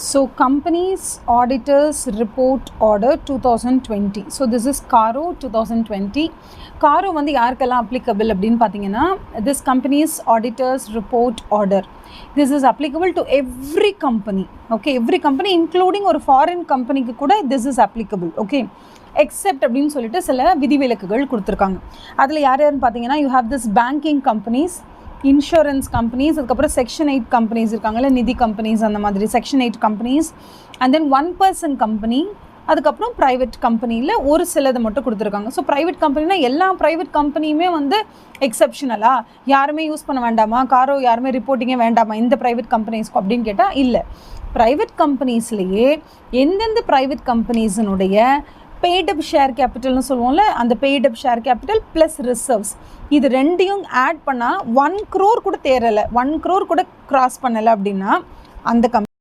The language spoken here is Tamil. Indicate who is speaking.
Speaker 1: So companies auditors report order 2020. So this is CARO 2020. CARO வந்து யாருக்கெல்லாம் applicable அப்படின்னு பார்த்தீங்கன்னா this company's auditors report order. This is applicable to every company. Okay, every company including ஒரு foreign companyக்கு கூட this is applicable. Okay, except அப்படின்னு சொல்லிட்டு சில விதிவிலக்குகள் கொடுத்துருக்காங்க. அதில் யாருன்னு பார்த்தீங்கன்னா you have this banking companies, insurance companies, அதுக்கப்புறம் செக்ஷன் 8 கம்பெனிஸ் இருக்காங்கல்ல, நிதி கம்பெனிஸ் அந்த மாதிரி section 8 companies, and then 1% company, அதுக்கப்புறம் ப்ரைவேட் கம்பெனியில் ஒரு சிலது மட்டும் கொடுத்துருக்காங்க. ஸோ ப்ரைவேட் கம்பெனினா எல்லா ப்ரைவேட் கம்பெனியுமே வந்து எக்ஸப்ஷனலாக யாருமே யூஸ் பண்ண வேண்டாமா, காரோ யாருமே ரிப்போர்ட்டிங்கே வேண்டாமா இந்த ப்ரைவேட் கம்பெனிஸ்க்கு அப்படின்னு கேட்டால் இல்லை. ப்ரைவேட் கம்பெனிஸ்லேயே எந்தெந்த ப்ரைவேட் கம்பெனிஸினுடைய பெய்ட் அப் ஷேர் கேபிட்டல்னு சொல்லுவோம்ல, அந்த பெய்ட் அப் ஷேர் கேபிட்டல் ப்ளஸ் ரிசர்வ்ஸ் இது ரெண்டையும் ஆட் பண்ணால் 1 crore கூட தேரலை, 1 crore கூட கிராஸ் பண்ணலை அப்படின்னா அந்த